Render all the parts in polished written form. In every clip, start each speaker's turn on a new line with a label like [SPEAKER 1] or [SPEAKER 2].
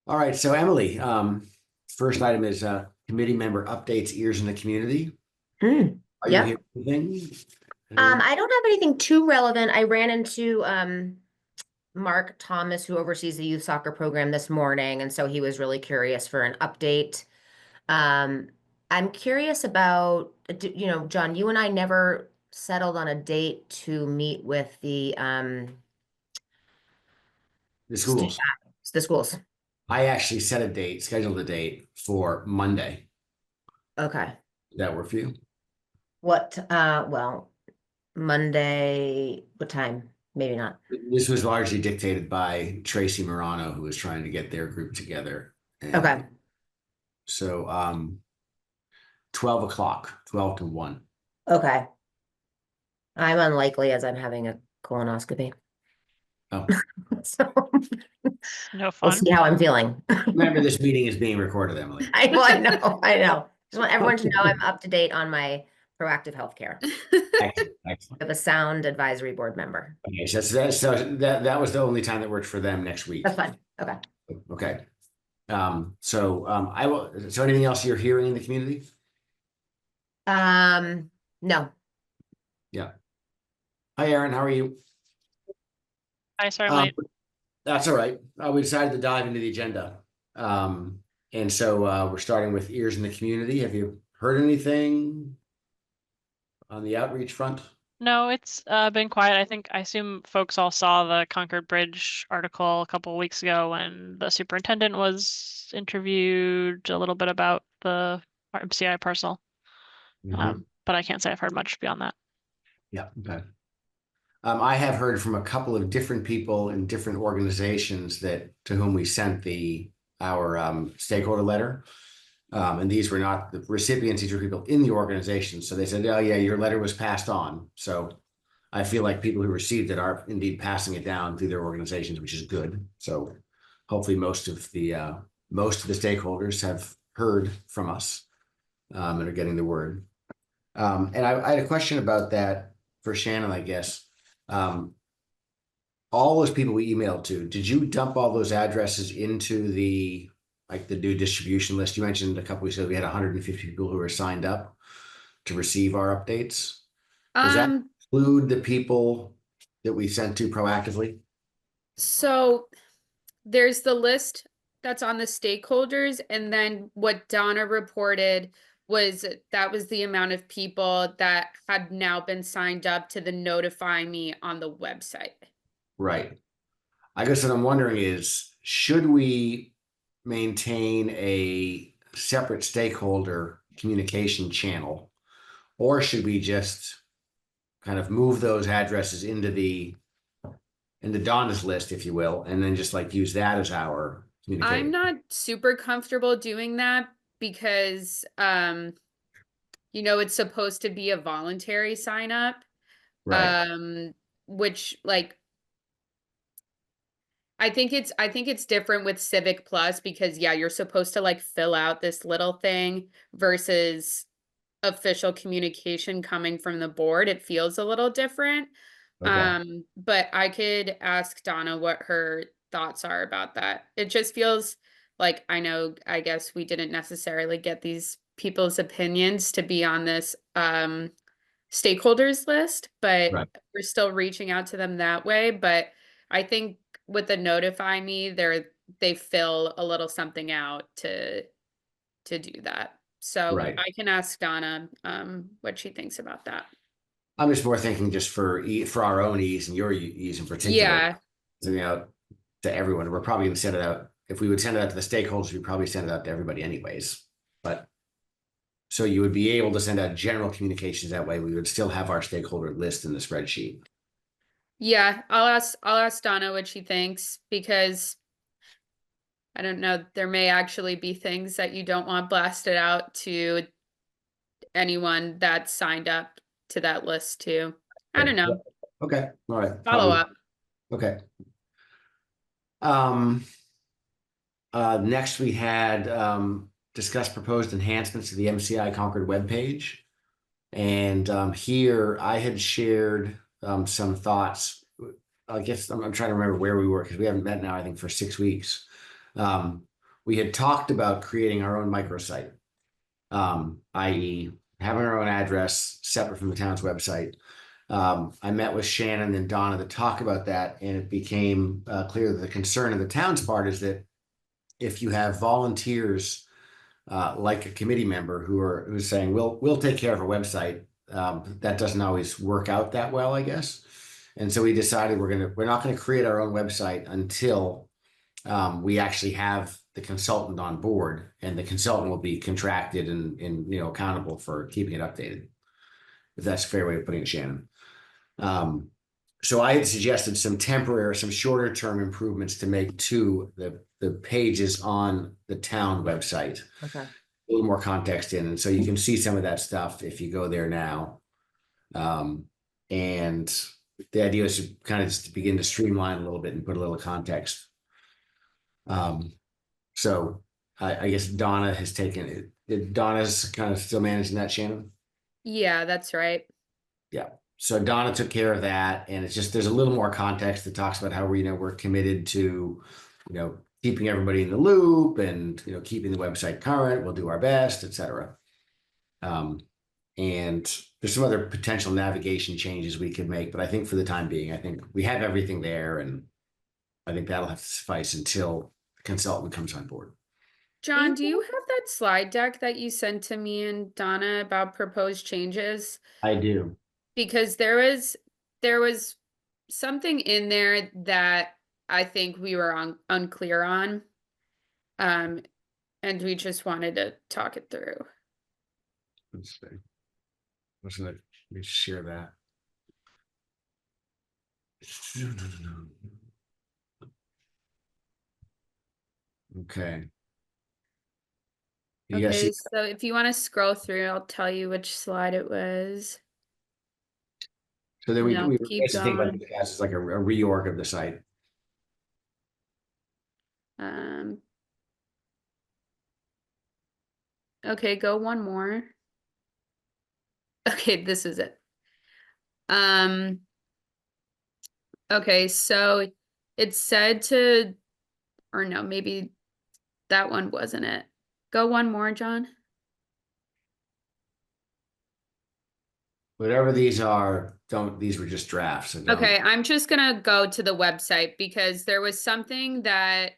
[SPEAKER 1] All right, so Emily, first item is committee member updates, ears in the community.
[SPEAKER 2] Mm,
[SPEAKER 1] Are you
[SPEAKER 2] yep.
[SPEAKER 1] hearing anything? Anything?
[SPEAKER 2] I don't have anything too relevant. I ran into Mark Thomas, who oversees the youth soccer program this morning, and so he was really curious for an update. Um, I'm curious about, John, you and I never settled on a date to meet with
[SPEAKER 1] The
[SPEAKER 2] student
[SPEAKER 1] schools.
[SPEAKER 2] the schools.
[SPEAKER 1] I actually set a date, scheduled a date for Monday.
[SPEAKER 2] Okay.
[SPEAKER 1] Did that work for you?
[SPEAKER 2] Well, Monday, what time? Maybe not.
[SPEAKER 1] This was largely dictated by Tracy Morano, who was trying to get their group together.
[SPEAKER 2] Okay.
[SPEAKER 1] And so 12 o'clock, 12 to 1.
[SPEAKER 2] Okay. I'm unlikely as I'm having a colonoscopy.
[SPEAKER 1] Oh,
[SPEAKER 2] So
[SPEAKER 3] No
[SPEAKER 2] we'll
[SPEAKER 3] fun.
[SPEAKER 2] see how I'm feeling.
[SPEAKER 1] remember this meeting is being recorded, Emily.
[SPEAKER 2] I know, I know. Just want everyone to know I'm up to date on my proactive healthcare.
[SPEAKER 1] Excellent, excellent.
[SPEAKER 2] I have a sound advisory board member.
[SPEAKER 1] Okay, so that was the only time that worked for them next week.
[SPEAKER 2] That's fine. Okay.
[SPEAKER 1] Okay. I will, so anything else you're hearing in the community?
[SPEAKER 2] No.
[SPEAKER 1] Yeah. Hi, Aaron, how are you?
[SPEAKER 3] I sorry,
[SPEAKER 1] Um,
[SPEAKER 3] late.
[SPEAKER 1] that's all right. We decided to dive into the agenda. And so we're starting with ears in the community. Have you heard anything on the outreach front?
[SPEAKER 3] No, it's been quiet. I assume folks all saw the Concord Bridge article a couple of weeks ago when the superintendent was interviewed a little bit about the MCI parcel. But I can't say I've heard much beyond that.
[SPEAKER 1] Yeah, okay. I have heard from a couple of different people in different organizations that to whom we sent our stakeholder letter. And these were not the recipients, these were people in the organization. So they said, oh yeah, your letter was passed on. So I feel like people who received it are indeed passing it down through their organizations, which is good. So hopefully most of the stakeholders have heard from us and are getting the word. And I had a question about that for Shannon, I guess. All those people we emailed to, did you dump all those addresses into the new distribution list? You mentioned a couple weeks ago we had 150 people who were signed up to receive our updates. Does that
[SPEAKER 4] Um,
[SPEAKER 1] include the people that we sent to proactively?
[SPEAKER 4] so there's the list that's on the stakeholders, and then what Donna reported was that was the amount of people that had now been signed up to the notify me on the website.
[SPEAKER 1] Right. I guess what I'm wondering is, should we maintain a separate stakeholder communication channel, or should we just kind of move those addresses into Donna's list, if you will, and then just like use that as our communication?
[SPEAKER 4] I'm not super comfortable doing that because it's supposed to be a voluntary sign up.
[SPEAKER 1] Right.
[SPEAKER 4] Which like I think it's different with Civic Plus because yeah, you're supposed to like fill out this little thing versus official communication coming from the board. It feels a little different.
[SPEAKER 1] Okay.
[SPEAKER 4] But I could ask Donna what her thoughts are about that. It just feels like I guess we didn't necessarily get these people's opinions to be on this stakeholders list, but
[SPEAKER 1] Right.
[SPEAKER 4] we're still reaching out to them that way. But I think with the notify me, they fill a little something out to do that. So
[SPEAKER 1] Right.
[SPEAKER 4] I can ask Donna what she thinks about that.
[SPEAKER 1] I'm just more thinking just for our own ease and your ease in particular,
[SPEAKER 4] Yeah.
[SPEAKER 1] sending out to everyone. We're probably going to send it out. If we would send it out to the stakeholders, we'd probably send it out to everybody anyways. But so you would be able to send out general communications that way. We would still have our stakeholder list in the spreadsheet.
[SPEAKER 4] Yeah, I'll ask Donna what she thinks because I don't know, there may actually be things that you don't want blasted out to anyone that signed up to that list too. I don't know.
[SPEAKER 1] Okay. All right.
[SPEAKER 4] Follow up.
[SPEAKER 1] Okay. Next we had discussed proposed enhancements to the MCI Concord webpage. And here I had shared some thoughts. I guess I'm trying to remember where we were because we haven't met now, I think, for 6 weeks. we had talked about creating our own microsite, i.e. having our own address separate from the town's website. I met with Shannon and Donna to talk about that, and it became clear that the concern of the town's part is that if you have volunteers like a committee member who's saying we'll take care of our website, that doesn't always work out that well, I guess. And so we decided we're not gonna create our own website until we actually have the consultant on board, and the consultant will be contracted and accountable for keeping it updated. If that's a fair way of putting it, Shannon. So I had suggested some temporary, some shorter term improvements to make to the pages on the town website.
[SPEAKER 2] Okay.
[SPEAKER 1] A little more context in, and so you can see some of that stuff if you go there now. And the idea is to kind of just to begin to streamline a little bit and put a little context. So I guess Donna has taken it. Donna's kind of still managing that, Shannon?
[SPEAKER 4] Yeah, that's right.
[SPEAKER 1] Yeah. So Donna took care of that, and it's just there's a little more context that talks about how we're committed to, keeping everybody in the loop and keeping the website current. We'll do our best, etc. And there's some other potential navigation changes we could make, but I think for the time being, I think we have everything there, and I think that'll have to suffice until the consultant comes on board.
[SPEAKER 4] John, do you have that slide deck that you sent to me and Donna about proposed changes?
[SPEAKER 1] I do.
[SPEAKER 4] Because there was something in there that I think we were unclear on. And we just wanted to talk it through.
[SPEAKER 1] Let's see. Let me share that. Okay. You guys
[SPEAKER 4] Okay,
[SPEAKER 1] see-
[SPEAKER 4] so if you want to scroll through, I'll tell you which slide it was.
[SPEAKER 1] So then we
[SPEAKER 4] No, keep
[SPEAKER 1] basically think about
[SPEAKER 4] going.
[SPEAKER 1] it as like a reorg of the site.
[SPEAKER 4] Okay, go one more. Okay, this is it. Okay, so it said to, or no, maybe that one wasn't it. Go one more, John.
[SPEAKER 1] Whatever these are, these were just drafts. So don't.
[SPEAKER 4] Okay, I'm just gonna go to the website because there was something that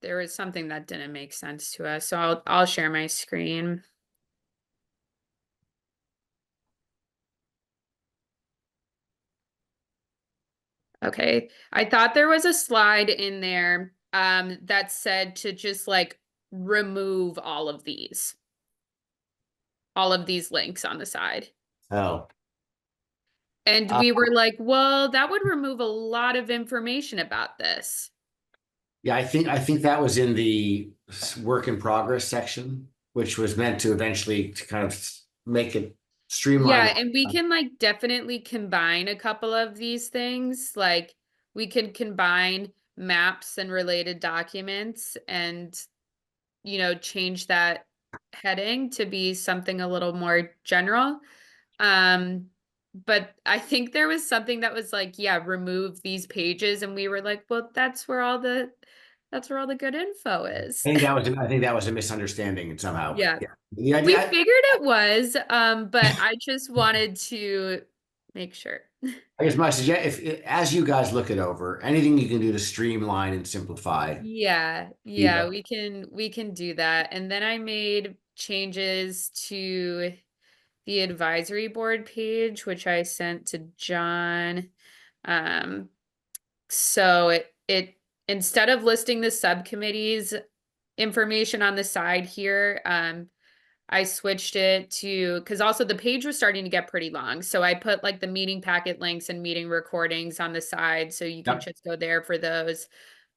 [SPEAKER 4] there was something that didn't make sense to us. So I'll share my screen. Okay, I thought there was a slide in there that said to just like remove all of these links on the side.
[SPEAKER 1] Oh,
[SPEAKER 4] And we were like, well, that would remove a lot of information about this.
[SPEAKER 1] yeah, I think that was in the work in progress section, which was meant to eventually to kind of make it streamlined.
[SPEAKER 4] Yeah, and we can like definitely combine a couple of these things. Like we can combine maps and related documents and change that heading to be something a little more general. But I think there was something that was like, yeah, remove these pages, and we were like, well, that's where all the good info is.
[SPEAKER 1] I think that was a misunderstanding somehow.
[SPEAKER 4] Yeah.
[SPEAKER 1] The
[SPEAKER 4] We
[SPEAKER 1] idea,
[SPEAKER 4] figured it was, but I just wanted to make sure.
[SPEAKER 1] I guess my suggestion, if as you guys look it over, anything you can do to streamline and simplify.
[SPEAKER 4] Yeah,
[SPEAKER 1] Yeah.
[SPEAKER 4] we can do that. And then I made changes to the advisory board page, which I sent to John. So it instead of listing the subcommittees information on the side here, I switched it to, because also the page was starting to get pretty long. So I put like the meeting packet links and meeting recordings on the side. So you can just go there for those.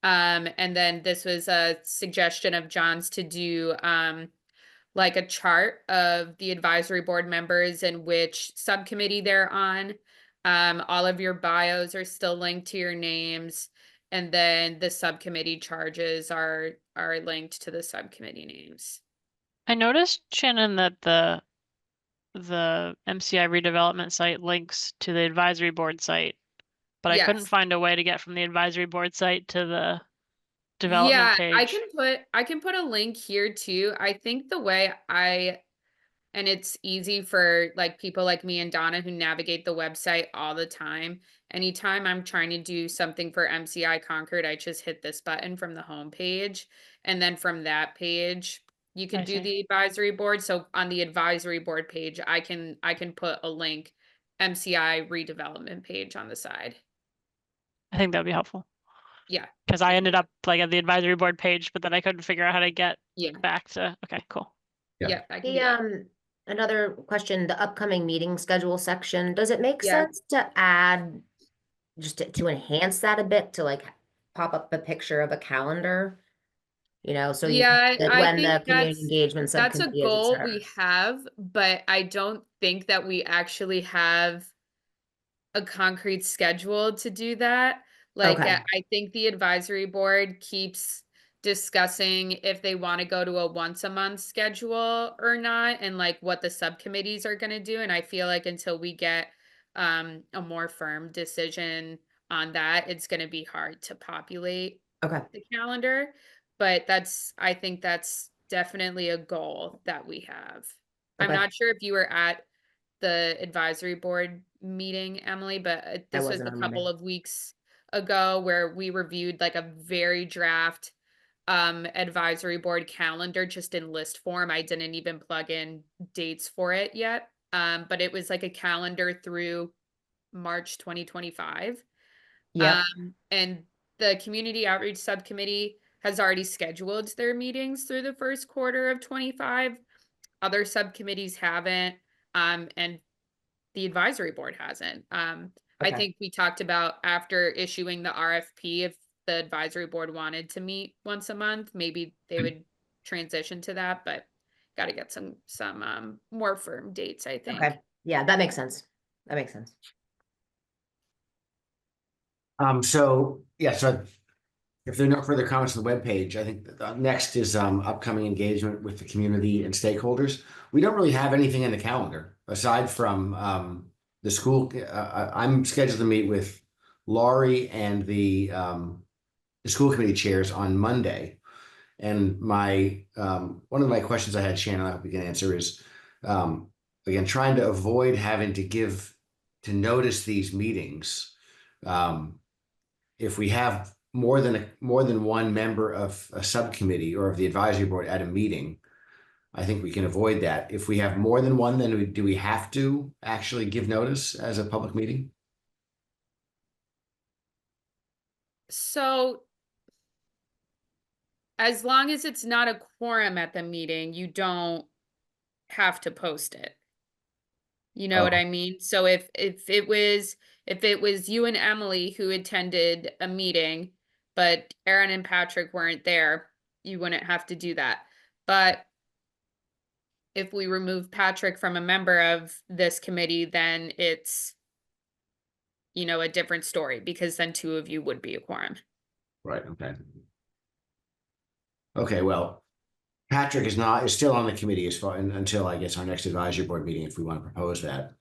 [SPEAKER 4] And then this was a suggestion of John's to do like a chart of the advisory board members and which subcommittee they're on. All of your bios are still linked to your names. And then the subcommittee charges are linked to the subcommittee names.
[SPEAKER 3] I noticed, Shannon, that the MCI redevelopment site links to the advisory board site. but I couldn't
[SPEAKER 4] Yes.
[SPEAKER 3] find a way to get from the advisory board site to the development
[SPEAKER 4] Yeah,
[SPEAKER 3] page.
[SPEAKER 4] I can put a link here too. I think the way and it's easy for like people like me and Donna who navigate the website all the time. Anytime I'm trying to do something for MCI Concord, I just hit this button from the home page. And then from that page, you
[SPEAKER 3] I
[SPEAKER 4] can do
[SPEAKER 3] see.
[SPEAKER 4] the advisory board. So on the advisory board page, I can put a link MCI redevelopment page on the side.
[SPEAKER 3] I think that would be helpful.
[SPEAKER 4] Yeah.
[SPEAKER 3] Because
[SPEAKER 4] I
[SPEAKER 3] I
[SPEAKER 4] can
[SPEAKER 3] ended
[SPEAKER 4] do
[SPEAKER 3] up like at the advisory board page, but then I couldn't figure out how to get
[SPEAKER 4] Yeah.
[SPEAKER 3] back to, okay, cool.
[SPEAKER 1] Yeah.
[SPEAKER 4] Yeah, I can
[SPEAKER 2] The
[SPEAKER 4] do that.
[SPEAKER 2] another question, the upcoming meeting schedule section, does it make
[SPEAKER 4] Yeah.
[SPEAKER 2] sense to add just to enhance that a bit, to like pop up a picture of a calendar? You know, so you
[SPEAKER 4] Yeah,
[SPEAKER 2] like
[SPEAKER 4] I
[SPEAKER 2] when the
[SPEAKER 4] think
[SPEAKER 2] community engagement
[SPEAKER 4] that's a
[SPEAKER 2] subcommittee is, et
[SPEAKER 4] goal
[SPEAKER 2] cetera.
[SPEAKER 4] we have, but I don't think that we actually have a concrete schedule to do that. Like,
[SPEAKER 2] Okay.
[SPEAKER 4] I think the advisory board keeps discussing if they want to go to a once a month schedule or not, and like what the subcommittees are going to do. And I feel like until we get a more firm decision on that, it's going to be hard to populate
[SPEAKER 2] Okay.
[SPEAKER 4] the calendar. But I think that's definitely a goal that we have. I'm
[SPEAKER 2] Okay.
[SPEAKER 4] not sure if you were at the advisory board meeting, Emily, but this was
[SPEAKER 2] wasn't
[SPEAKER 4] a
[SPEAKER 2] on
[SPEAKER 4] couple
[SPEAKER 2] Monday.
[SPEAKER 4] of weeks ago where we reviewed like a very draft advisory board calendar just in list form. I didn't even plug in dates for it yet. But it was like a calendar through March 2025.
[SPEAKER 2] Yep.
[SPEAKER 4] And the community outreach subcommittee has already scheduled their meetings through the first quarter of 25. Other subcommittees haven't. And the advisory board hasn't. I
[SPEAKER 2] Okay.
[SPEAKER 4] think we talked about after issuing the RFP, if the advisory board wanted to meet once a month, maybe they would transition to that, but got to get some more firm dates, I think.
[SPEAKER 2] Okay. Yeah, that makes sense. That makes sense.
[SPEAKER 1] So if there are no further comments on the webpage, I think next is upcoming engagement with the community and stakeholders. We don't really have anything in the calendar aside from the school. I'm scheduled to meet with Laurie and the school committee chairs on Monday. And my one of my questions I had, Shannon, I hope you can answer, is again trying to avoid having to notice these meetings. If we have more than one member of a subcommittee or of the advisory board at a meeting, I think we can avoid that. If we have more than one, then do we have to actually give notice as a public meeting?
[SPEAKER 4] So as long as it's not a quorum at the meeting, you don't have to post it. You know what
[SPEAKER 1] Oh.
[SPEAKER 4] I mean? So if it was you and Emily who attended a meeting, but Aaron and Patrick weren't there, you wouldn't have to do that. But if we remove Patrick from a member of this committee, then it's, a different story, because then two of you would be a quorum.
[SPEAKER 1] Right. Okay. Okay. Well, Patrick is still on the committee until I guess our next advisory board meeting, if we want to propose that.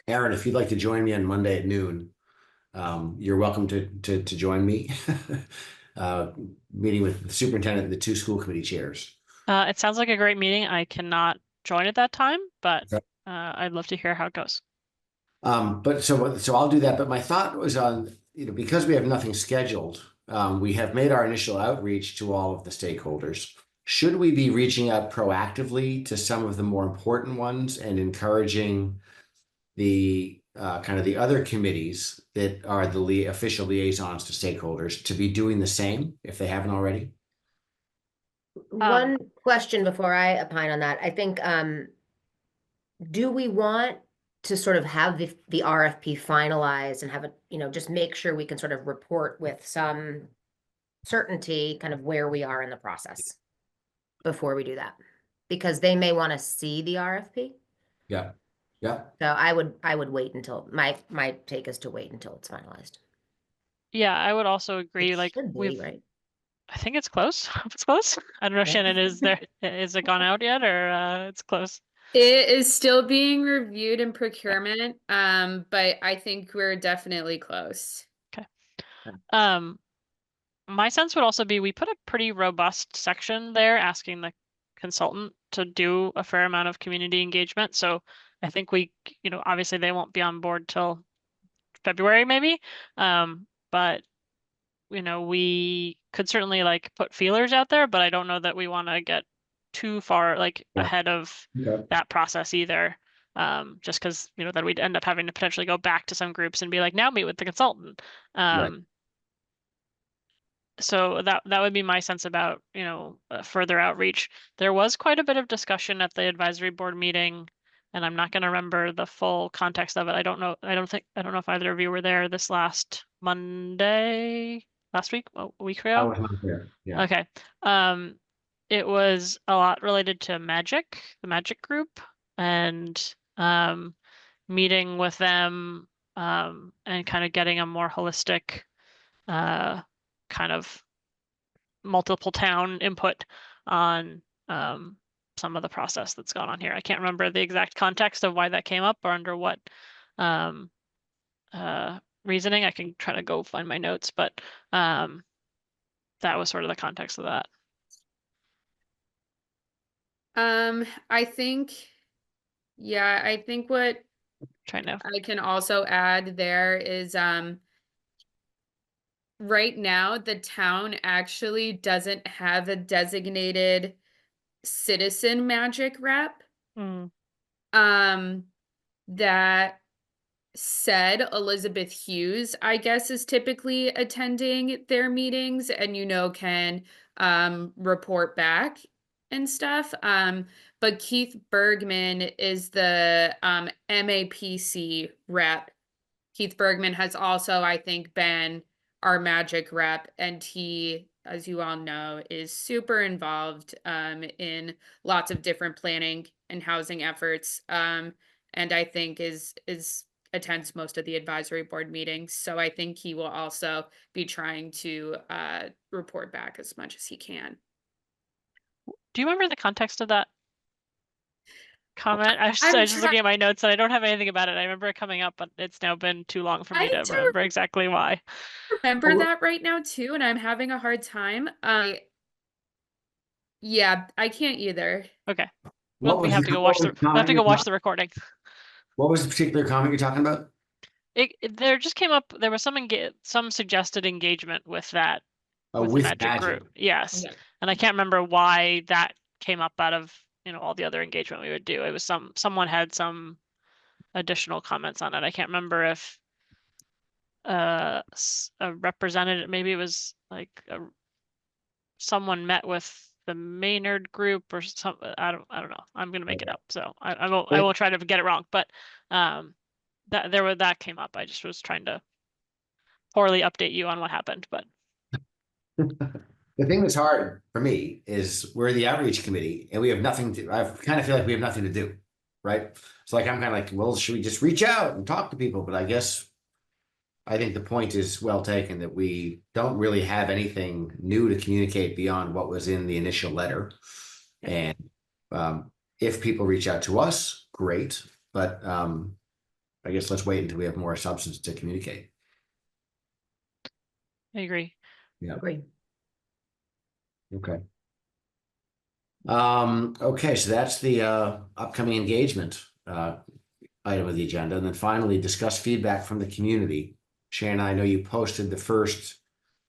[SPEAKER 1] Aaron, if you'd like to join me on Monday at noon, you're welcome to join me. Meeting with the superintendent and the two school committee chairs.
[SPEAKER 3] It sounds like a great meeting. I cannot join at that time, but I'd love to hear how it goes.
[SPEAKER 1] But so I'll do that. But my thought was on, because we have nothing scheduled, we have made our initial outreach to all of the stakeholders. Should we be reaching out proactively to some of the more important ones and encouraging the kind of the other committees that are the official liaisons to stakeholders to be doing the same if they haven't already?
[SPEAKER 2] One question before I opine on that. I think, do we want to sort of have the RFP finalized and have it, just make sure we can sort of report with some certainty kind of where we are in the process before we do that? Because they may want to see the RFP.
[SPEAKER 1] Yeah. Yeah.
[SPEAKER 2] So I would wait until my take is to wait until it's finalized.
[SPEAKER 3] Yeah, I would also agree.
[SPEAKER 2] It
[SPEAKER 3] Like
[SPEAKER 2] should be, right?
[SPEAKER 3] I think it's close. It's close. I don't know,
[SPEAKER 2] Yeah.
[SPEAKER 3] Shannon, is it gone out yet, or it's close?
[SPEAKER 4] It is still being reviewed in procurement, but I think we're definitely close.
[SPEAKER 3] My sense would also be we put a pretty robust section there asking the consultant to do a fair amount of community engagement. So I think we, obviously they won't be on board till February maybe. But we could certainly like put feelers out there, but I don't know that we want to get too far like
[SPEAKER 1] Yeah.
[SPEAKER 3] ahead of
[SPEAKER 1] Okay.
[SPEAKER 3] that process either. Just because, that we'd end up having to potentially go back to some groups and be like, now meet with the consultant.
[SPEAKER 1] Right.
[SPEAKER 3] So that would be my sense about, further outreach. There was quite a bit of discussion at the advisory board meeting, and I'm not going to remember the full context of it. I don't know if either of you were there this last Monday, last week, a week
[SPEAKER 1] I
[SPEAKER 3] ago.
[SPEAKER 1] was not there. Yeah.
[SPEAKER 3] Okay. It was a lot related to magic, the magic group, and meeting with them, and kind of getting a more holistic kind of multiple town input on some of the process that's gone on here. I can't remember the exact context of why that came up or under what um, reasoning. I can try to go find my notes, but that was sort of the context of that.
[SPEAKER 4] I think, yeah, I think what
[SPEAKER 3] Trying to.
[SPEAKER 4] I can also add there is, right now, the town actually doesn't have a designated citizen magic rep. That said, Elizabeth Hughes, I guess, is typically attending their meetings and, can report back and stuff. But Keith Bergman is the MAPC rep. Keith Bergman has also, I think, been our magic rep, and he, as you all know, is super involved in lots of different planning and housing efforts. And I think is attends most of the advisory board meetings. So I think he will also be trying to report back as much as he can.
[SPEAKER 3] Do you remember the context of that comment? I was
[SPEAKER 4] I'm
[SPEAKER 3] just looking at my notes and I don't have anything about it. I remember it coming up, but it's now been too long for me to
[SPEAKER 4] trying to
[SPEAKER 3] remember exactly why.
[SPEAKER 4] remember that right now too, and I'm having a hard time. Yeah, I can't either.
[SPEAKER 3] Okay.
[SPEAKER 1] What
[SPEAKER 3] We
[SPEAKER 1] was
[SPEAKER 3] have
[SPEAKER 1] the
[SPEAKER 3] to go watch
[SPEAKER 1] comment
[SPEAKER 3] we have to go watch the recording.
[SPEAKER 1] What was the particular comment you're talking about?
[SPEAKER 3] There just came up, there was some suggested engagement with that, with the
[SPEAKER 1] With
[SPEAKER 3] magic
[SPEAKER 1] magic.
[SPEAKER 3] group. Yes.
[SPEAKER 4] Yeah.
[SPEAKER 3] And I can't remember why that came up out of, all the other engagement we would do. It was someone had some additional comments on it. I can't remember if a representative, maybe it was like someone met with the Maynard group or something. I don't know. I'm gonna make it up, so I won't try to get it wrong. But that came up. I just was trying to poorly update you on what happened, but
[SPEAKER 1] The thing that's hard for me is we're the outreach committee and we have nothing to, I kind of feel like we have nothing to do, right? It's like, I'm kind of like, well, should we just reach out and talk to people? But I think the point is well taken that we don't really have anything new to communicate beyond what was in the initial letter. And if people reach out to us, great. But I guess let's wait until we have more substance to communicate.
[SPEAKER 3] I agree.
[SPEAKER 1] Yeah.
[SPEAKER 2] Agree.
[SPEAKER 1] Okay. Okay, so that's the upcoming engagement item of the agenda. And then finally, discuss feedback from the community. Shannon, I know you posted the first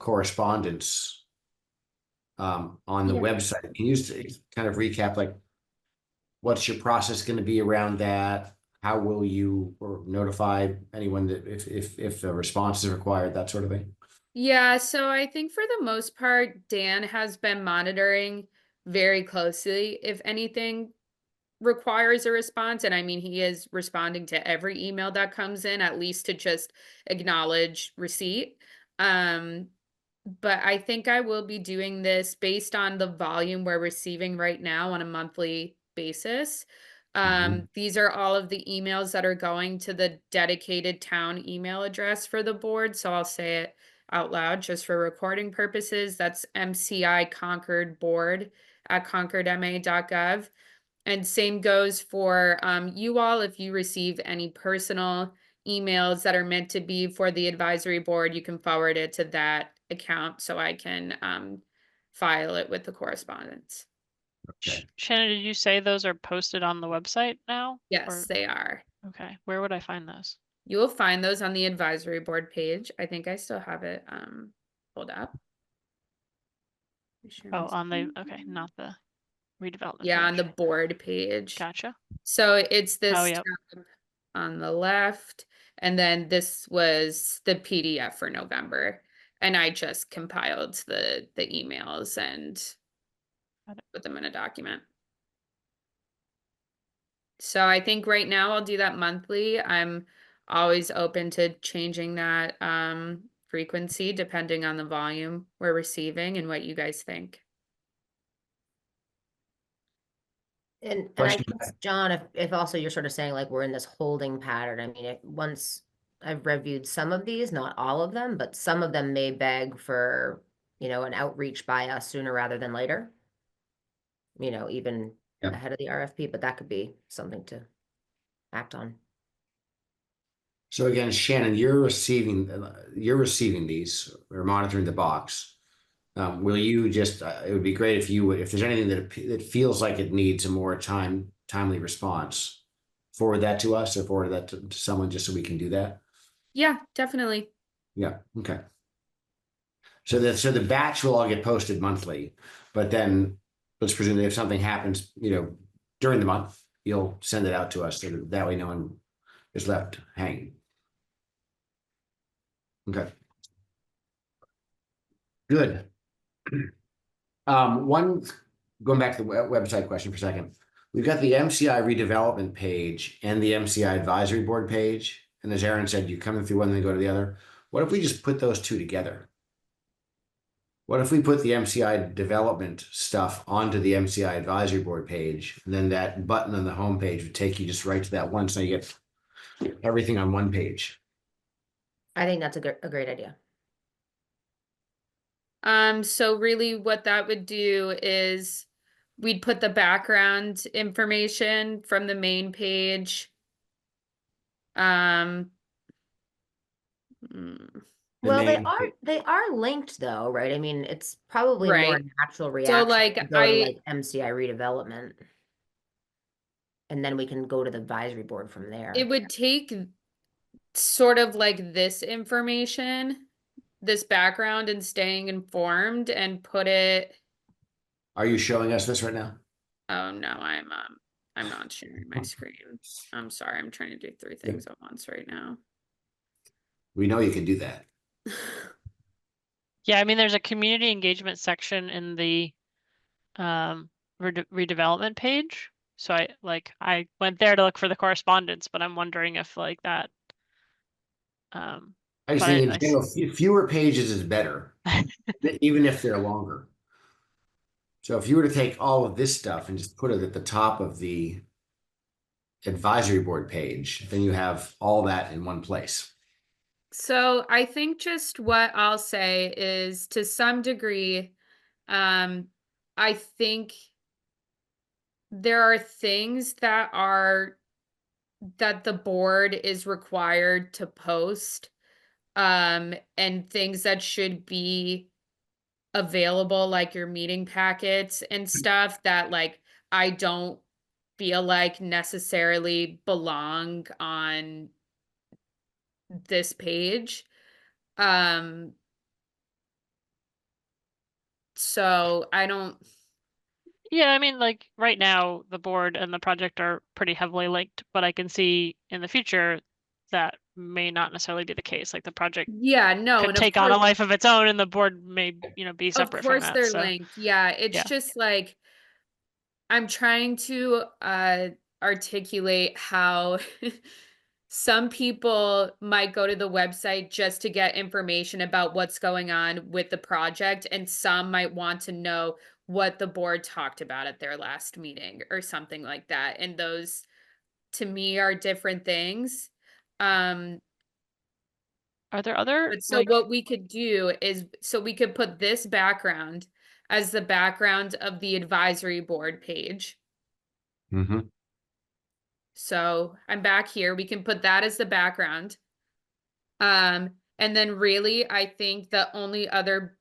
[SPEAKER 1] correspondence on the website. Can you just kind of recap, like, what's your process going to be around that? How will you notify anyone that if a response is required, that sort of thing?
[SPEAKER 4] Yeah, so I think for the most part, Dan has been monitoring very closely if anything requires a response. And I mean, he is responding to every email that comes in, at least to just acknowledge receipt. But I think I will be doing this based on the volume we're receiving right now on a monthly basis. These are all of the emails that are going to the dedicated town email address for the board. So I'll say it out loud just for recording purposes. That's MCI Concord board at concordma.gov. And same goes for you all if you receive any personal emails that are meant to be for the advisory board, you can forward it to that account so I can file it with the correspondence.
[SPEAKER 1] Okay.
[SPEAKER 3] Shannon, did you say those are posted on the website now?
[SPEAKER 4] Yes,
[SPEAKER 3] Or-
[SPEAKER 4] they are.
[SPEAKER 3] Okay, where would I find those?
[SPEAKER 4] You will find those on the advisory board page. I think I still have it pulled up. Share
[SPEAKER 3] Oh,
[SPEAKER 4] my
[SPEAKER 3] on the,
[SPEAKER 4] screen.
[SPEAKER 3] okay, not the redevelopment
[SPEAKER 4] Yeah, on the
[SPEAKER 3] page.
[SPEAKER 4] board page.
[SPEAKER 3] Gotcha.
[SPEAKER 4] So it's this
[SPEAKER 3] Oh, yep.
[SPEAKER 4] tab on the left, and then this was the PDF for November. And I just compiled the emails and
[SPEAKER 3] Got it.
[SPEAKER 4] put them in a document. So I think right now I'll do that monthly. I'm always open to changing that frequency depending on the volume we're receiving and what you guys think.
[SPEAKER 2] And I
[SPEAKER 1] Question.
[SPEAKER 2] guess, John, if also you're sort of saying like we're in this holding pattern, I mean, once I've reviewed some of these, not all of them, but some of them may beg for, an outreach by us sooner rather than later. Even
[SPEAKER 1] Yeah.
[SPEAKER 2] ahead of the RFP, but that could be something to act on.
[SPEAKER 1] So again, Shannon, you're receiving these or monitoring the box. Will you just, it would be great if you would, if there's anything that feels like it needs a more timely response, forward that to us or forward that to someone just so we can do that.
[SPEAKER 4] Yeah, definitely.
[SPEAKER 1] Yeah, okay. So the batch will all get posted monthly, but then let's presume that if something happens, during the month, you'll send it out to us so that way no one is left hanging. Okay. Good. One, going back to the website question for a second. We've got the MCI redevelopment page and the MCI advisory board page. And as Aaron said, you come through one and then go to the other. What if we just put those two together? What if we put the MCI development stuff onto the MCI advisory board page, and then that button on the home page would take you just right to that one, so you get everything on one page.
[SPEAKER 2] I think that's a great idea.
[SPEAKER 4] So really what that would do is we'd put the background information from the main page. mm,
[SPEAKER 2] Well,
[SPEAKER 1] main-
[SPEAKER 2] they are linked though, right? I mean, it's probably more
[SPEAKER 4] Right.
[SPEAKER 2] natural reaction
[SPEAKER 4] like,
[SPEAKER 2] to go to like MCI redevelopment. And then we can go to the advisory board from there.
[SPEAKER 4] It would take sort of like this information, this background and staying informed and put it.
[SPEAKER 1] Are you showing us this right now?
[SPEAKER 4] Oh no, I'm not sharing my screen. I'm sorry, I'm trying to do three things at once right now.
[SPEAKER 1] We know you can do that.
[SPEAKER 3] Yeah, I mean, there's a community engagement section in the redevelopment page. So I went there to look for the correspondence, but I'm wondering if like that.
[SPEAKER 1] I just
[SPEAKER 3] But
[SPEAKER 1] think in general, fewer pages is better, even if they're longer. So if you were to take all of this stuff and just put it at the top of the advisory board page, then you have all that in one place.
[SPEAKER 4] So I think just what I'll say is to some degree, I think there are things that the board is required to post, and things that should be available, like your meeting packets and stuff that like I don't feel like necessarily belong on this page. So I don't.
[SPEAKER 3] Yeah, I mean, like right now, the board and the project are pretty heavily linked, but I can see in the future that may not necessarily be the case. Like the project
[SPEAKER 4] Yeah, no,
[SPEAKER 3] could
[SPEAKER 4] and
[SPEAKER 3] take on a life of its own, and the board may, be separate
[SPEAKER 4] of course
[SPEAKER 3] from that.
[SPEAKER 4] they're
[SPEAKER 3] So
[SPEAKER 4] linked. Yeah, it's
[SPEAKER 3] yeah.
[SPEAKER 4] just like I'm trying to articulate how some people might go to the website just to get information about what's going on with the project, and some might want to know what the board talked about at their last meeting or something like that. And those to me are different things.
[SPEAKER 3] Are there other
[SPEAKER 4] But so what we could do is, so we could put this background as the background of the advisory board page.
[SPEAKER 1] Mm-hmm.
[SPEAKER 4] So I'm back here. We can put that as the background. And then really, I think the only other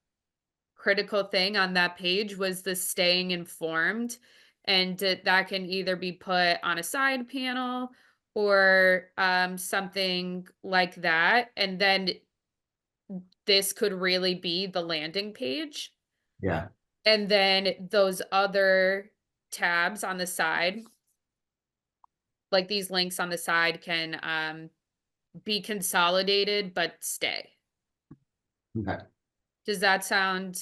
[SPEAKER 4] critical thing on that page was the staying informed. And that can either be put on a side panel or something like that. And then this could really be the landing page.
[SPEAKER 1] Yeah,
[SPEAKER 4] And then those other tabs on the side, like these links on the side, can be consolidated but stay.
[SPEAKER 1] okay.
[SPEAKER 4] Does that sound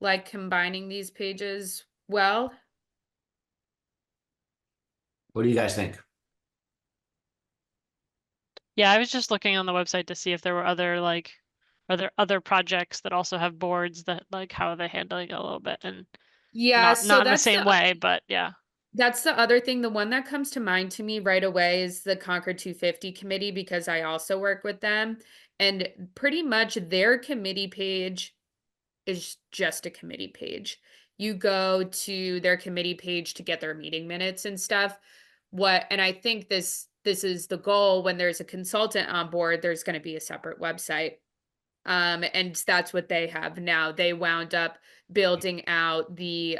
[SPEAKER 4] like combining these pages well?
[SPEAKER 1] What do you guys think?
[SPEAKER 3] Yeah, I was just looking on the website to see if there were other like, are there other projects that also have boards that like how are they handling it a little bit, and
[SPEAKER 4] Yeah, so
[SPEAKER 3] not in the same way, but yeah.
[SPEAKER 4] that's the other thing. The one that comes to mind to me right away is the Concord 250 committee, because I also work with them. And pretty much their committee page is just a committee page. You go to their committee page to get their meeting minutes and stuff. And I think this is the goal. When there's a consultant on board, there's going to be a separate website. And that's what they have now. They wound up building out the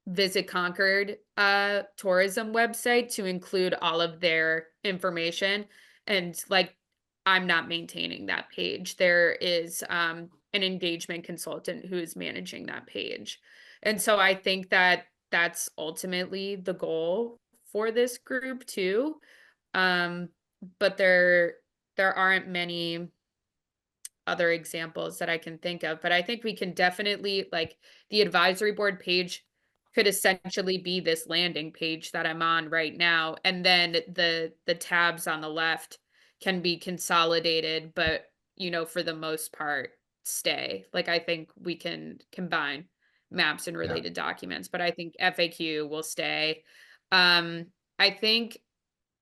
[SPEAKER 4] Visit Concord tourism website to include all of their information. And like, I'm not maintaining that page. There is an engagement consultant who is managing that page. And so I think that that's ultimately the goal for this group too. But there aren't many other examples that I can think of, but I think we can definitely, like, the advisory board page could essentially be this landing page that I'm on right now. And then the tabs on the left can be consolidated, but for the most part, stay. Like, I think we can combine maps and
[SPEAKER 1] Yeah.
[SPEAKER 4] related documents, but I think FAQ will stay. I think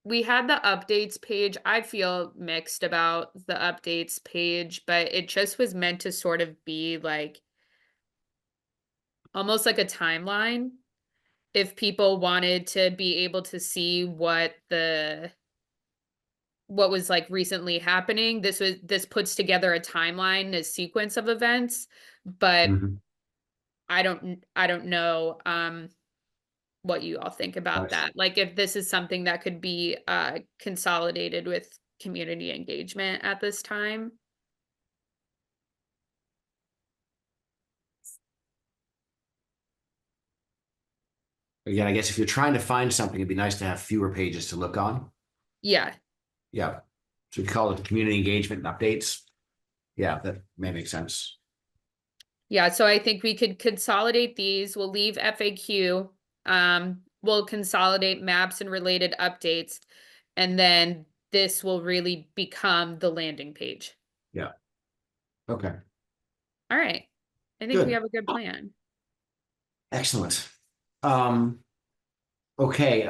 [SPEAKER 4] we had the updates page. I feel mixed about the updates page, but it just was meant to sort of be like almost like a timeline. If people wanted to be able to see what was like recently happening, this puts together a timeline, a sequence of events, but
[SPEAKER 1] Mhm.
[SPEAKER 4] I don't know what you all think about
[SPEAKER 1] Nice.
[SPEAKER 4] that. Like, if this is something that could be consolidated with community engagement at this time.
[SPEAKER 1] Again, I guess if you're trying to find something, it'd be nice to have fewer pages to look on.
[SPEAKER 4] Yeah.
[SPEAKER 1] Yeah. So we call it community engagement and updates. Yeah, that may make sense.
[SPEAKER 4] Yeah, so I think we could consolidate these. We'll leave FAQ. We'll consolidate maps and related updates, and then this will really become the landing page.
[SPEAKER 1] Yeah. Okay.
[SPEAKER 4] All right. I think we
[SPEAKER 1] Good.
[SPEAKER 4] have a good plan.
[SPEAKER 1] Excellent. Okay.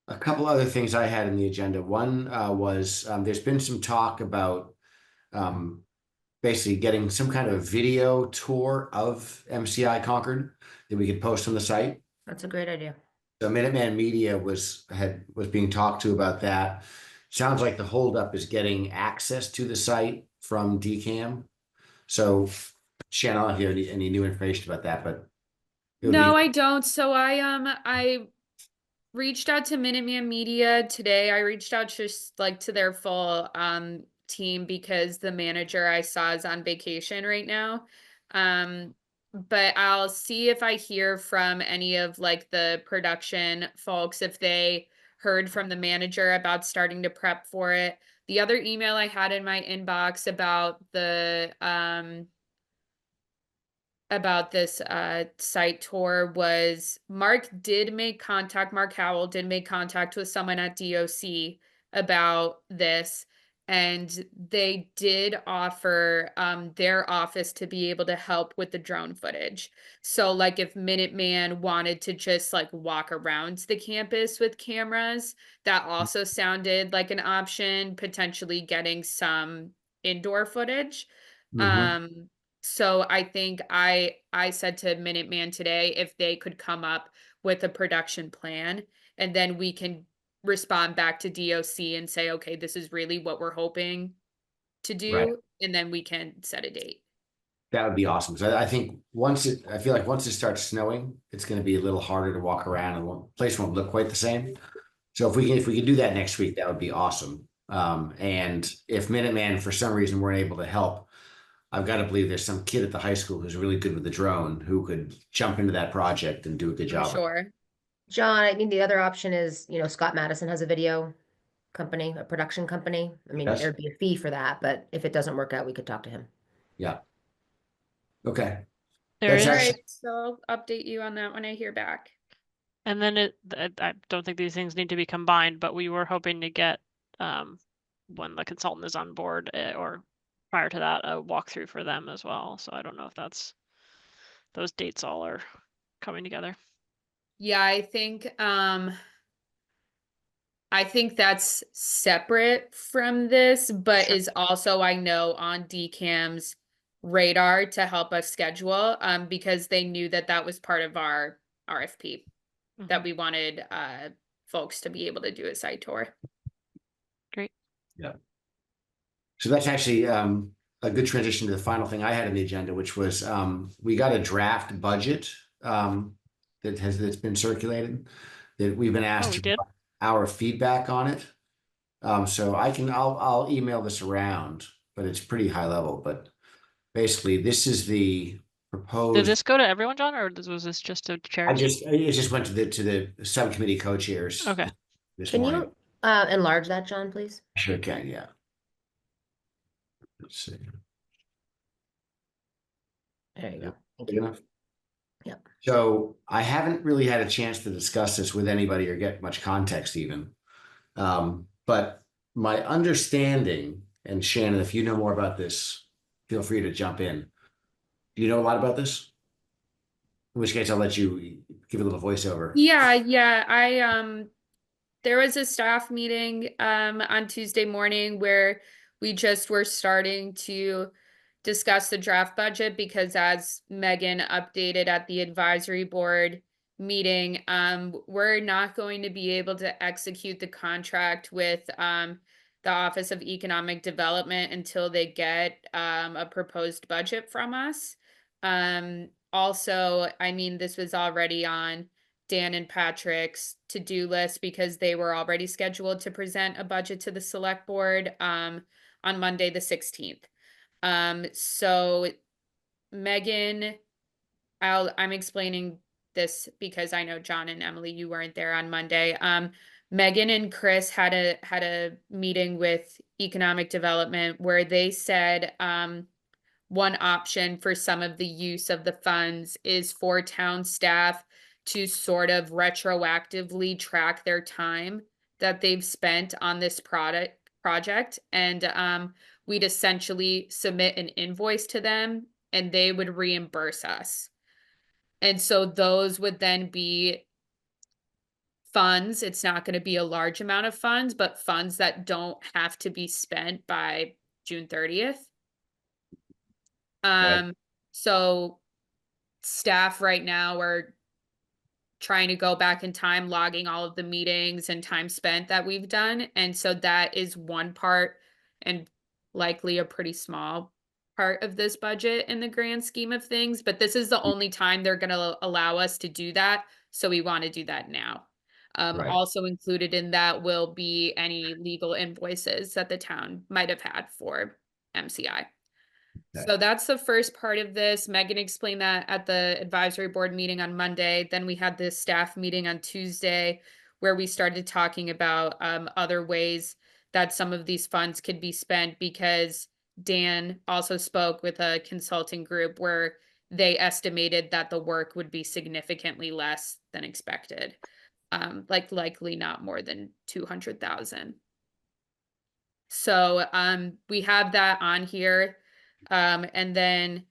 [SPEAKER 1] A couple other things I had in the agenda. One was there's been some talk about basically getting some kind of video tour of MCI Concord that we could post on the site.
[SPEAKER 2] That's a great idea.
[SPEAKER 1] So Minuteman Media was being talked to about that. Sounds like the holdup is getting access to the site from DCAM. So Shannon, I don't hear any new information about that, but it would
[SPEAKER 4] No,
[SPEAKER 1] be
[SPEAKER 4] I don't. So I reached out to Minuteman Media today. I reached out just like to their full team, because the manager I saw is on vacation right now. But I'll see if I hear from any of like the production folks, if they heard from the manager about starting to prep for it. The other email I had in my inbox about this site tour was Mark Howell did make contact with someone at DOC about this, and they did offer their office to be able to help with the drone footage. So like, if Minuteman wanted to just like walk around the campus with cameras, that also sounded like an option, potentially getting some indoor footage.
[SPEAKER 1] Mhm.
[SPEAKER 4] um So I think I said to Minuteman today if they could come up with a production plan, and then we can respond back to DOC and say, okay, this is really what we're hoping to
[SPEAKER 1] Right.
[SPEAKER 4] do, and then we can set a date.
[SPEAKER 1] That would be awesome. So I think I feel like once it starts snowing, it's going to be a little harder to walk around, and the place won't look quite the same. So if we can do that next week, that would be awesome. And if Minuteman for some reason weren't able to help, I've got to believe there's some kid at the high school who's really good with the drone who could jump into that project and do a good
[SPEAKER 4] For
[SPEAKER 1] job.
[SPEAKER 4] sure.
[SPEAKER 2] John, I mean, the other option is, Scott Madison has a video company, a production company. I mean,
[SPEAKER 1] Yes.
[SPEAKER 2] there'd be a fee for that, but if it doesn't work out, we could talk to him.
[SPEAKER 1] Yeah. Okay.
[SPEAKER 3] There
[SPEAKER 1] That's
[SPEAKER 3] is,
[SPEAKER 4] All
[SPEAKER 1] actually-
[SPEAKER 4] right, so I'll update you on that when I hear back.
[SPEAKER 3] and then I don't think these things need to be combined, but we were hoping to get, when the consultant is on board, or prior to that, a walkthrough for them as well. So I don't know if those dates all are coming together.
[SPEAKER 4] Yeah, I think that's separate from this, but
[SPEAKER 3] Sure.
[SPEAKER 4] is also, I know, on DCAM's radar to help us schedule, because they knew that that was part of our RFP, that
[SPEAKER 3] Mhm.
[SPEAKER 4] we wanted folks to be able to do a site tour.
[SPEAKER 3] Great.
[SPEAKER 1] So that's actually a good transition to the final thing I had on the agenda, which was we got a draft budget that's been circulated that we've been asked
[SPEAKER 3] Oh, we
[SPEAKER 1] to
[SPEAKER 3] did?
[SPEAKER 1] provide our feedback on it. So I'll email this around, but it's pretty high level. But basically, this is the
[SPEAKER 3] Did
[SPEAKER 1] proposed.
[SPEAKER 3] this go to everyone, John, or was this just to chairs?
[SPEAKER 1] It just went to the subcommittee co-chairs.
[SPEAKER 3] Okay.
[SPEAKER 1] This
[SPEAKER 2] Can
[SPEAKER 1] morning.
[SPEAKER 2] you enlarge that, John, please?
[SPEAKER 1] Sure can, yeah. Let's see.
[SPEAKER 2] There you go. Thank
[SPEAKER 1] Big
[SPEAKER 2] you.
[SPEAKER 1] enough?
[SPEAKER 2] Yep.
[SPEAKER 1] So I haven't really had a chance to discuss this with anybody or get much context even. But my understanding, and Shannon, if you know more about this, feel free to jump in. Do you know a lot about this? In which case, I'll let you give a little voiceover.
[SPEAKER 4] Yeah, there was a staff meeting on Tuesday morning where we just were starting to discuss the draft budget, because as Megan updated at the advisory board meeting, we're not going to be able to execute the contract with the Office of Economic Development until they get a proposed budget from us. Also, I mean, this was already on Dan and Patrick's to-do list because they were already scheduled to present a budget to the select board on Monday, the 16th. So Megan, I'm explaining this because I know John and Emily, you weren't there on Monday. Megan and Chris had a meeting with economic development where they said one option for some of the use of the funds is for town staff to sort of retroactively track their time that they've spent on this project. And we'd essentially submit an invoice to them and they would reimburse us. And so those would then be funds. It's not going to be a large amount of funds, but funds that don't have to be spent by June 30th.
[SPEAKER 1] Right.
[SPEAKER 4] So staff right now are trying to go back in time, logging all of the meetings and time spent that we've done. And so that is one part, and likely a pretty small part of this budget in the grand scheme of things. But this is the only time they're going to allow us to do that. So we want to do that now.
[SPEAKER 1] Right.
[SPEAKER 4] Also included in that will be any legal invoices that the town might have had for MCI.
[SPEAKER 1] Okay.
[SPEAKER 4] So that's the first part of this. Megan explained that at the advisory board meeting on Monday. Then we had this staff meeting on Tuesday where we started talking about other ways that some of these funds could be spent, because Dan also spoke with a consulting group where they estimated that the work would be significantly less than expected. Like likely not more than 200,000. So we have that on here. And then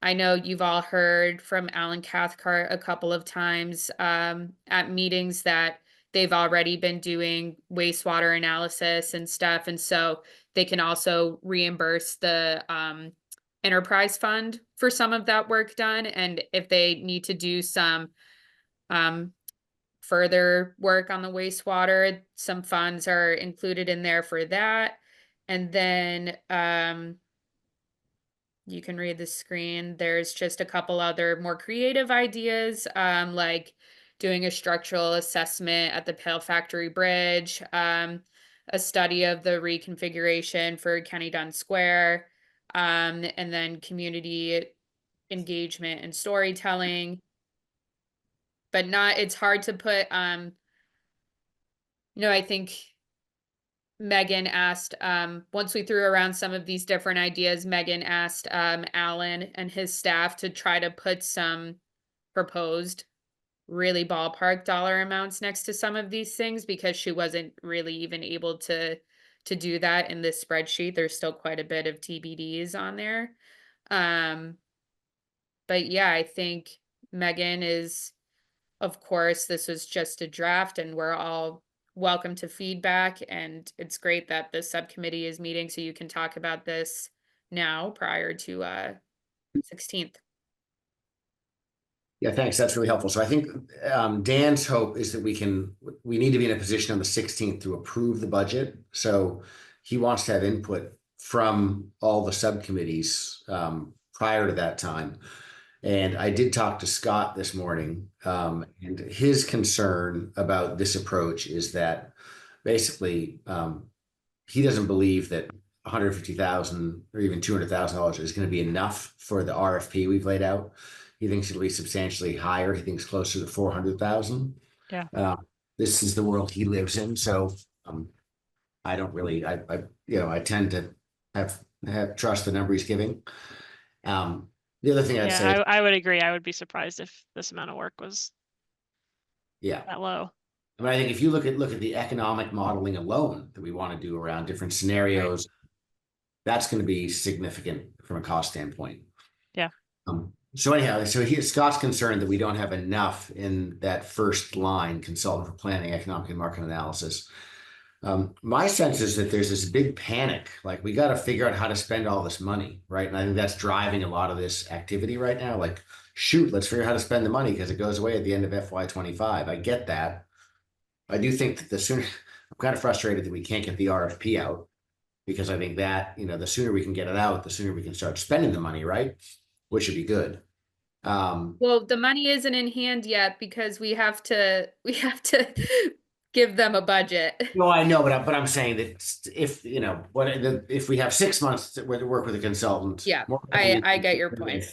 [SPEAKER 4] I know you've all heard from Alan Cathcart a couple of times at meetings that they've already been doing wastewater analysis and stuff. And so they can also reimburse the enterprise fund for some of that work done, and if they need to do some further work on the wastewater, some funds are included in there for that. And then you can read the screen. There's just a couple other more creative ideas, like doing a structural assessment at the Pale Factory Bridge, a study of the reconfiguration for Kenny Dunn Square, and then community engagement and storytelling. But not, it's hard to put, I think Megan asked, once we threw around some of these different ideas, Megan asked Alan and his staff to try to put some proposed really ballpark dollar amounts next to some of these things, because she wasn't really even able to do that in this spreadsheet. There's still quite a bit of TBDs on there. But yeah, I think Megan is, of course, this was just a draft and we're all welcome to feedback, and it's great that the subcommittee is meeting so you can talk about this now prior to 16th.
[SPEAKER 1] Yeah, thanks. That's really helpful. So I think Dan's hope is that we need to be in a position on the 16th to approve the budget. So he wants to have input from all the subcommittees prior to that time. And I did talk to Scott this morning, and his concern about this approach is that basically he doesn't believe that $150,000 or even $200,000 is going to be enough for the RFP we've laid out. He thinks it'll be substantially higher. He thinks closer to 400,000.
[SPEAKER 3] Yeah.
[SPEAKER 1] This is the world he lives in. So I don't really, I tend to have trust the number he's giving. The other thing I'd say,
[SPEAKER 3] I would agree. I would be surprised if this amount of work was that low.
[SPEAKER 1] I mean, I think if you look at the economic modeling alone that we want to do around different scenarios, that's going to be significant from a cost standpoint.
[SPEAKER 3] Yeah.
[SPEAKER 1] So anyhow, Scott's concerned that we don't have enough in that first line, consultant for planning, economic and market analysis. My sense is that there's this big panic, like we got to figure out how to spend all this money, right? And I think that's driving a lot of this activity right now. Like, shoot, let's figure out how to spend the money because it goes away at the end of FY25. I get that. I do think that I'm kind of frustrated that we can't get the RFP out, because I think that, the sooner we can get it out, the sooner we can start spending the money, right? Which would be good.
[SPEAKER 4] Well, the money isn't in hand yet because we have to give them a budget.
[SPEAKER 1] No, I know, but I'm saying that if we have 6 months to work with a consultant,
[SPEAKER 4] Yeah, I get your point.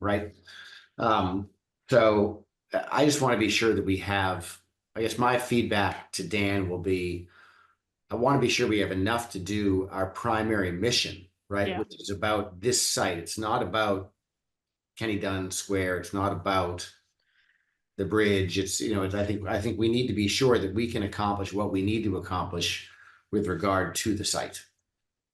[SPEAKER 1] Right. So I just want to be sure that we have, I guess my feedback to Dan will be, I want to be sure we have enough to do our primary mission, right?
[SPEAKER 3] Yeah.
[SPEAKER 1] Which is about this site. It's not about Kenny Dunn Square. It's not about the bridge. It's, I think we need to be sure that we can accomplish what we need to accomplish with regard to the site.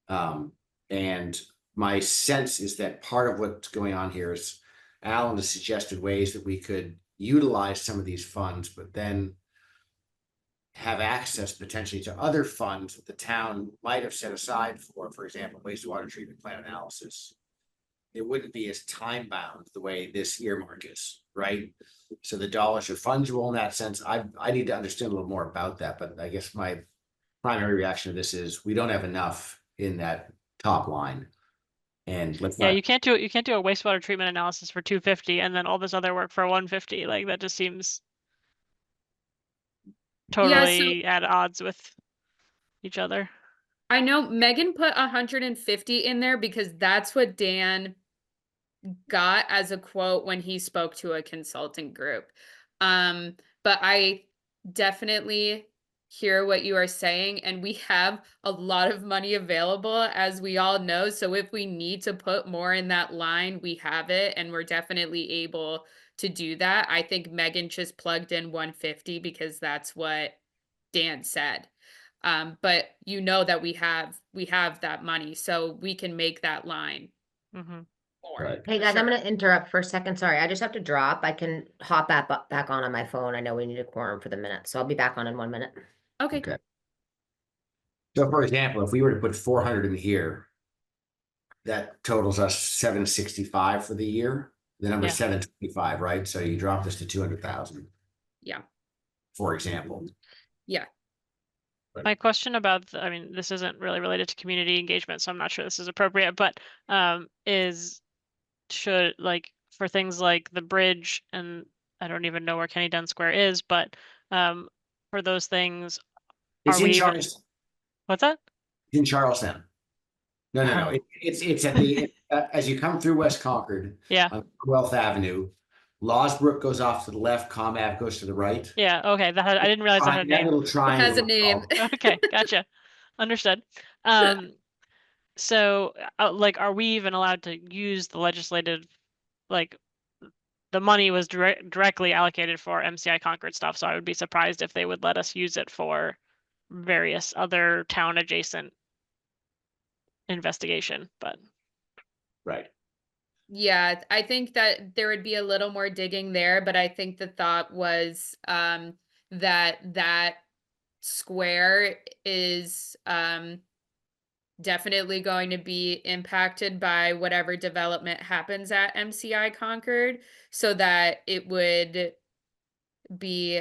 [SPEAKER 1] And my sense is that part of what's going on here is Alan has suggested ways that we could utilize some of these funds, but then have access potentially to other funds that the town might have set aside for example, wastewater treatment plant analysis. It wouldn't be as time bound the way this earmark is, right? So the dollars are fungible in that sense. I need to understand a little more about that, but I guess my primary reaction to this is we don't have enough in that top line. And
[SPEAKER 3] you can't do a wastewater treatment analysis for 250 and then all this other work for 150. Like that just seems totally at odds with each other.
[SPEAKER 4] I know Megan put 150 in there because that's what Dan got as a quote when he spoke to a consulting group. But I definitely hear what you are saying, and we have a lot of money available, as we all know. So if we need to put more in that line, we have it, and we're definitely able to do that. I think Megan just plugged in 150 because that's what Dan said. But that we have that money, so we can make that line.
[SPEAKER 3] Mm-hmm.
[SPEAKER 1] Right.
[SPEAKER 2] Hey guys, I'm going to interrupt for a second. Sorry, I just have to drop. I can hop back on my phone. I know we need a quorum for the minute, so I'll be back on in 1 minute.
[SPEAKER 4] Okay.
[SPEAKER 1] So for example, if we were to put 400 in here, that totals us 765 for the year. The number
[SPEAKER 3] Yeah.
[SPEAKER 1] 725, right? So you dropped us to 200,000,
[SPEAKER 4] Yeah.
[SPEAKER 1] for example.
[SPEAKER 4] Yeah.
[SPEAKER 3] My question about, I mean, this isn't really related to community engagement, so I'm not sure this is appropriate, but should, like, for things like the bridge, and I don't even know where Kenny Dunn Square is, but for those things,
[SPEAKER 1] It's
[SPEAKER 3] are
[SPEAKER 1] in
[SPEAKER 3] we even,
[SPEAKER 1] Charleston.
[SPEAKER 3] what's that?
[SPEAKER 1] In Charlestown. No.
[SPEAKER 3] Oh.
[SPEAKER 1] It's at the as you come through West Concord
[SPEAKER 3] Yeah,
[SPEAKER 1] on Commonwealth Avenue. Lawsbrook goes off to the left, Comm Ave goes to the right.
[SPEAKER 3] yeah, okay, I didn't realize that had a
[SPEAKER 1] That
[SPEAKER 3] name.
[SPEAKER 1] little
[SPEAKER 4] It
[SPEAKER 1] triangle.
[SPEAKER 4] has a
[SPEAKER 1] is
[SPEAKER 4] name.
[SPEAKER 1] called-
[SPEAKER 3] Okay, gotcha. Understood. So like, are we even allowed to use the legislative, like, the money was directly allocated for MCI Concord stuff, so I would be surprised if they would let us use it for various other town adjacent investigation, but
[SPEAKER 1] Right.
[SPEAKER 4] Yeah, I think that there would be a little more digging there, but I think the thought was that square is definitely going to be impacted by whatever development happens at MCI Concord, so that it would be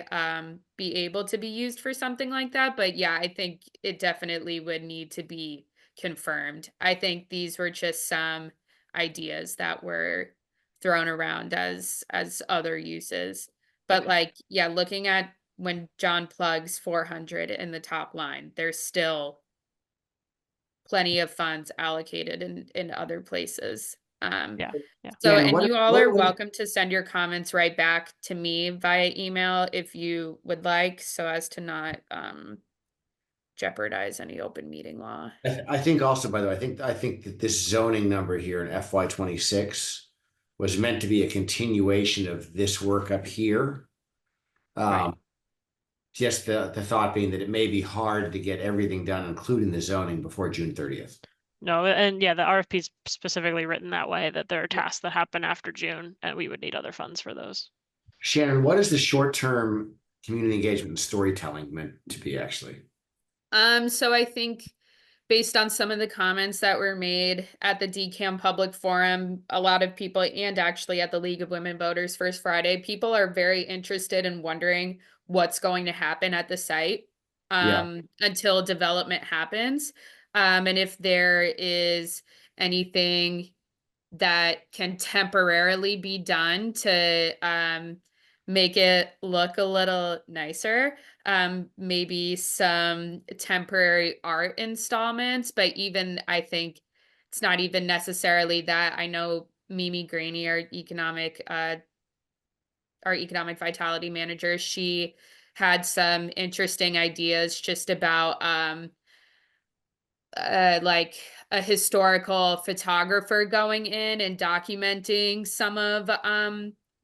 [SPEAKER 4] able to be used for something like that. But yeah, I think it definitely would need to be confirmed. I think these were just some ideas that were thrown around as other uses. But
[SPEAKER 1] Okay.
[SPEAKER 4] like, yeah, looking at when John plugs 400 in the top line, there's still plenty of funds allocated in other places.
[SPEAKER 3] yeah, yeah.
[SPEAKER 4] So,
[SPEAKER 1] Dan,
[SPEAKER 4] and you all
[SPEAKER 1] what
[SPEAKER 4] are
[SPEAKER 1] would-
[SPEAKER 4] welcome to send your comments right back to me via email if you would like, so as to not jeopardize any open meeting law.
[SPEAKER 1] I think also, by the way, I think that this zoning number here in FY26 was meant to be a continuation of this work up here.
[SPEAKER 3] Right.
[SPEAKER 1] Just the thought being that it may be hard to get everything done, including the zoning, before June 30th.
[SPEAKER 3] No, and yeah, the RFP's specifically written that way, that there are tasks that happen after June, and we would need other funds for those.
[SPEAKER 1] Shannon, what is the short-term community engagement and storytelling meant to be actually?
[SPEAKER 4] So I think based on some of the comments that were made at the DCAM public forum, a lot of people, and actually at the League of Women Voters First Friday, people are very interested in wondering what's going to happen at the site until development happens. And if there is anything that can temporarily be done to make it look a little nicer. Maybe some temporary art installments, but even I think it's not even necessarily that. I know Mimi Graney, our economic vitality manager, she had some interesting ideas just about like a historical photographer going in and documenting some of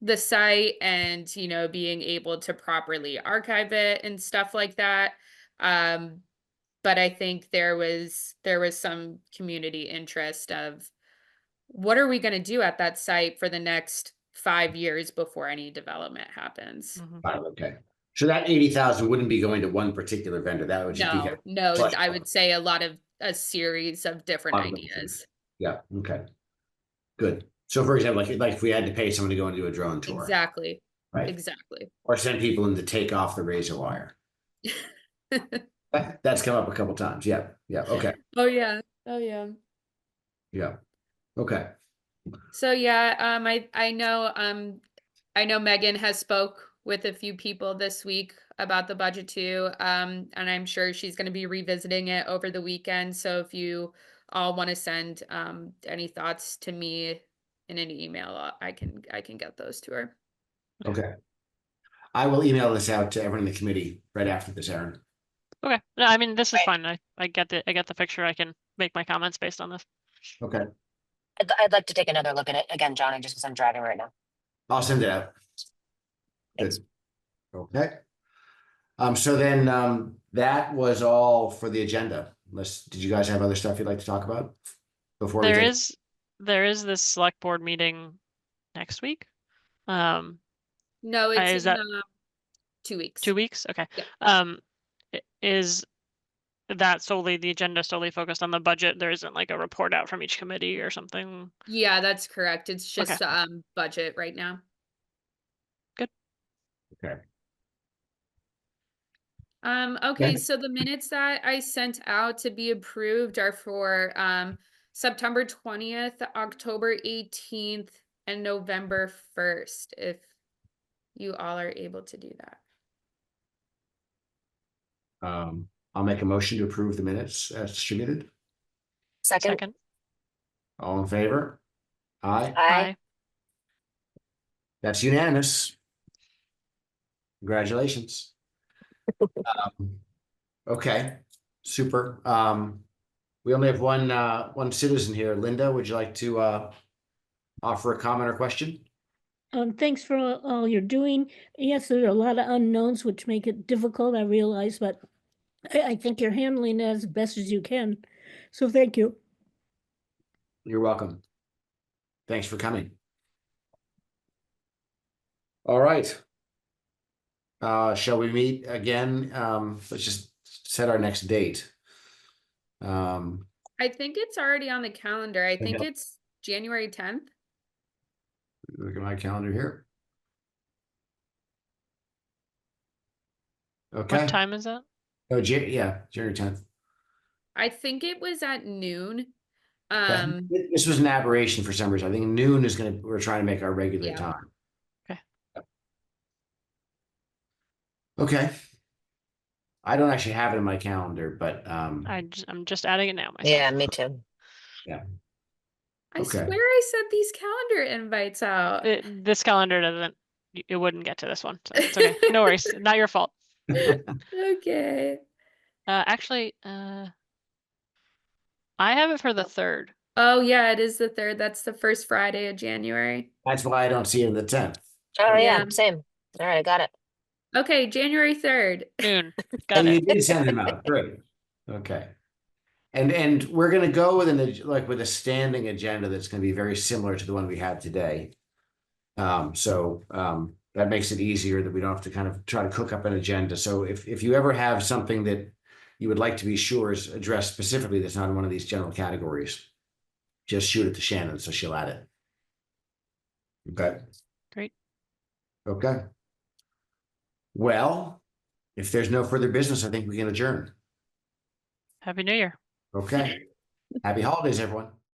[SPEAKER 4] the site, and being able to properly archive it and stuff like that. But I think there was some community interest of what are we going to do at that site for the next 5 years before any development happens.
[SPEAKER 1] Okay. So that 80,000 wouldn't be going to one particular vendor. That would just be
[SPEAKER 4] No,
[SPEAKER 1] flush
[SPEAKER 4] I
[SPEAKER 1] out.
[SPEAKER 4] would say a series of different ideas.
[SPEAKER 1] Yeah. Okay. Good. So, for example, like if we had to pay someone to go and do a drone tour,
[SPEAKER 4] Exactly.
[SPEAKER 1] right?
[SPEAKER 4] Exactly.
[SPEAKER 1] Or send people in to take off the razor wire. That's come up a couple times. Yeah. Yeah. Okay.
[SPEAKER 4] Oh yeah. Oh yeah.
[SPEAKER 1] Yeah. Okay.
[SPEAKER 4] So yeah, I know Megan has spoke with a few people this week about the budget too. And I'm sure she's going to be revisiting it over the weekend. So if you all want to send any thoughts to me in an email, I can get those to her.
[SPEAKER 1] Okay. I will email this out to everyone in the committee right after this, Aaron.
[SPEAKER 3] Okay. No, I mean, this is
[SPEAKER 2] Right.
[SPEAKER 3] fine. I get the picture. I can make my comments based on this.
[SPEAKER 1] Okay.
[SPEAKER 2] I'd like to take another look at it again, Johnny, just because I'm driving right now.
[SPEAKER 1] I'll send it out.
[SPEAKER 2] Thanks.
[SPEAKER 1] Good. Okay. So then that was all for the agenda. Did you guys have other stuff you'd like to talk about before we
[SPEAKER 3] There
[SPEAKER 1] take?
[SPEAKER 3] is this select board meeting next week.
[SPEAKER 4] No, it's
[SPEAKER 3] Is
[SPEAKER 4] in
[SPEAKER 3] that
[SPEAKER 4] 2 weeks.
[SPEAKER 3] 2 weeks? Okay.
[SPEAKER 4] Yeah.
[SPEAKER 3] Is that solely, the agenda solely focused on the budget? There isn't like a report out from each committee or something?
[SPEAKER 4] Yeah, that's correct. It's
[SPEAKER 3] Okay.
[SPEAKER 4] just budget right now.
[SPEAKER 1] Okay.
[SPEAKER 4] Okay,
[SPEAKER 1] Yeah.
[SPEAKER 4] so the minutes that I sent out to be approved are for September 20th, October 18th, and November 1st, if you all are able to do that.
[SPEAKER 1] I'll make a motion to approve the minutes as distributed.
[SPEAKER 3] Second.
[SPEAKER 1] All in favor? Aye.
[SPEAKER 2] Aye.
[SPEAKER 1] That's unanimous. Congratulations. Okay, super. We only have one citizen here. Linda, would you like to offer a comment or question?
[SPEAKER 5] Thanks for all you're doing. Yes, there are a lot of unknowns which make it difficult, I realize, but I think you're handling it as best as you can. So thank you.
[SPEAKER 1] You're welcome. Thanks for coming. All right. Shall we meet again? Let's just set our next date.
[SPEAKER 4] I think it's already on the calendar. I think
[SPEAKER 1] Yeah.
[SPEAKER 4] it's January 10th.
[SPEAKER 1] Look at my calendar here. Okay.
[SPEAKER 3] What time is that?
[SPEAKER 1] Oh, yeah, January 10th.
[SPEAKER 4] I think it was at noon.
[SPEAKER 1] This was an aberration for some reason. I think noon is we're trying to make our regular
[SPEAKER 4] Yeah.
[SPEAKER 1] time.
[SPEAKER 3] Okay.
[SPEAKER 1] Okay. I don't actually have it in my calendar, but
[SPEAKER 3] I'm just adding it now myself.
[SPEAKER 2] Yeah, me too.
[SPEAKER 4] I
[SPEAKER 1] Okay.
[SPEAKER 4] swear I sent these calendar invites out.
[SPEAKER 3] This calendar doesn't, it wouldn't get to this one, so it's okay. No worries, not your fault.
[SPEAKER 4] Okay.
[SPEAKER 3] Actually, I have it for the 3rd.
[SPEAKER 4] Oh yeah, it is the 3rd. That's the first Friday of January.
[SPEAKER 1] That's why I don't see it in the 10th.
[SPEAKER 2] Oh, yeah,
[SPEAKER 4] Yeah.
[SPEAKER 2] same. All right, I got it.
[SPEAKER 4] Okay, January 3rd.
[SPEAKER 3] Noon. Got
[SPEAKER 1] And you
[SPEAKER 3] it.
[SPEAKER 1] did send them out. Great. Okay. And we're gonna go with with a standing agenda that's gonna be very similar to the one we had today. That makes it easier that we don't have to kind of try to cook up an agenda. So if you ever have something that you would like to be sure is addressed specifically that's not in one of these general categories, just shoot it to Shannon so she'll add it. Okay.
[SPEAKER 3] Great.
[SPEAKER 1] Okay. Well, if there's no further business, I think we can adjourn.
[SPEAKER 3] Happy New Year.
[SPEAKER 1] Okay. Happy holidays, everyone.